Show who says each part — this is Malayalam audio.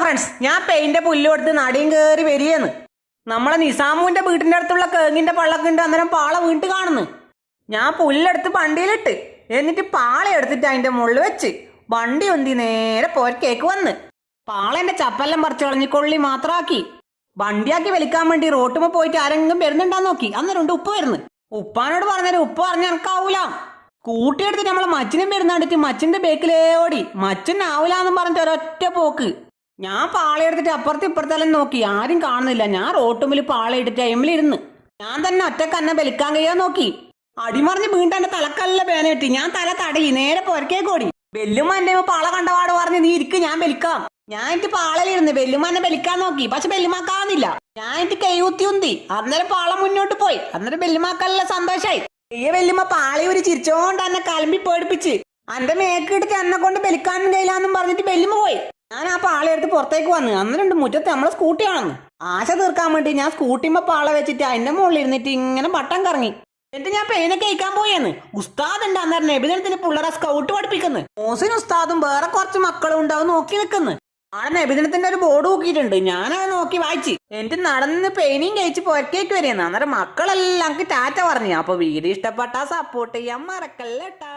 Speaker 1: ഫ്രണ്ട്സ്, ഞാൻ പെയിന്റ് പുല്ല് കൊടുത്ത് നടിയും കയറി വരികയെന്ന്. നമ്മളെ നിസാമുവിന്റെ വീട്ടിന്റെ അടുത്തുള്ള കേങ്ങിന്റെ പള്ളൊക്കെ ഉണ്ട്. അന്നേരം പാള വീണ്ടും കാണുന്നു. ഞാൻ പുല്ലെടുത്ത് വണ്ടിയിലിട്ട് എന്നിട്ട് പാള എടുത്തിട്ട് അതിന്റെ മുകളിൽ വെച്ച് വണ്ടി ഒന്തി നേരെ പോരക്കേക്ക് വന്ന് പാളന്റെ ചപ്പെല്ലാം പറിച്ചു കളഞ്ഞ് കൊള്ളി മാത്രമാക്കി വണ്ടിയാക്കി വലിക്കാൻ വേണ്ടി റോട്ടുമ്പോ പോയിട്ട് ആരെങ്കിലും വരുന്നുണ്ടാന്ന് നോക്കി. അന്നേരം ഉണ്ട് ഉപ്പ് വരുന്നു. ഉപ്പാനോട് പറഞ്ഞാലും ഉപ്പ് പറഞ്ഞ എനക്കാവൂല. സ്കൂട്ടി എടുത്തിട്ട് നമ്മളെ മച്ചിനും വരുന്നാണ്ടിട്ട് മച്ചിന്റെ ബേക്കിലേ ഓടി. മച്ചിനാവൂലെന്നും പറഞ്ഞിട്ട് ഒരൊറ്റ പോക്ക്. ഞാൻ പാളയെടുത്തിട്ട് അപ്പുറത്ത് ഇപ്പുറത്തെല്ലാം നോക്കി, ആരും കാണുന്നില്ല. ഞാൻ റോട്ടുമ്പിൽ പാളയിട്ടിട്ട് ടൈമിലിരുന്ന് ഞാൻ തന്നെ ഒറ്റക്ക് എന്നെ വലിക്കാൻ കഴിയാൻ നോക്കി. അടിമറിഞ്ഞ് വീണ്ടും എന്റെ തലക്കല്ല പേന കിട്ടി. ഞാൻ തല തടയി നേരെ പൊരക്കേക്കോടി. വെല്ലുമ്മ എന്റെ പാള കണ്ടപാട് പറഞ്ഞ് നീ ഇരിക്ക്, ഞാൻ വലിക്കാം. ഞാൻ എനിക്ക് പാളയിലിരുന്ന് വെല്ലുമ്മ എന്നെ വലിക്കാൻ നോക്കി. പക്ഷെ വെല്ലുമാക്കാന്നില്ല. ഞാൻ എനിക്ക് കൈകുത്തി ഉന്തി. അന്നേരം പാള മുന്നോട്ട് പോയി. അന്നേരം വെല്ലുമാക്കല്ല സന്തോഷായി. ഈ വെല്ലുമ്മ പാളി ഒരു ചിരിച്ചോണ്ട് എന്നെ കലമ്പി പേടിപ്പിച്ച് എന്റെ മേക്കിട്ട് എന്നെ കൊണ്ട് വലിക്കാനും കഴിയില്ലാന്നും പറഞ്ഞിട്ട് വെല്ലുമ്മ പോയി. ഞാൻ ആ പാളയെടുത്ത് പുറത്തേക്ക് വന്ന്. അന്നേരം മുറ്റത്ത് നമ്മളെ സ്കൂട്ടി ആണെന്ന് ആശ തീർക്കാൻ വേണ്ടി ഞാൻ സ്കൂട്ടിമ്മ പാള വെച്ചിട്ട് അതിന്റെ മുകളിൽ ഇരുന്നിട്ട് ഇങ്ങനെ വട്ടം കറങ്ങി. എന്നിട്ട് ഞാൻ പെയിനെ കഴിക്കാൻ പോയെന്ന്. ഉസ്താദ് ഉണ്ട് അന്നേരം നബിദിനത്തിന് പിള്ളേരെ സ്കൗട്ട് പഠിപ്പിക്കുന്നു. മോസിൻ ഉസ്താദും വേറെ കുറച്ച് മക്കളും ഉണ്ടാവും നോക്കി നിൽക്കുന്നു. ആടെ നബിദിനത്തിന്റെ ഒരു ബോർഡ് നോക്കിയിട്ടുണ്ട്. ഞാനത് നോക്കി വായിച്ച് എന്നിട്ട് നടന്ന് പെയിനിയും കഴിച്ച് പുരക്കേക്ക് വരെയെന്ന്. അന്നേരം മക്കളെല്ലാം ടാറ്റ പറഞ്ഞു. അപ്പൊ വീഡിയോ ഇഷ്ടപ്പെട്ടാ സപ്പോർട്ട് ചെയ്യാൻ മറക്കല്ലേട്ടാ.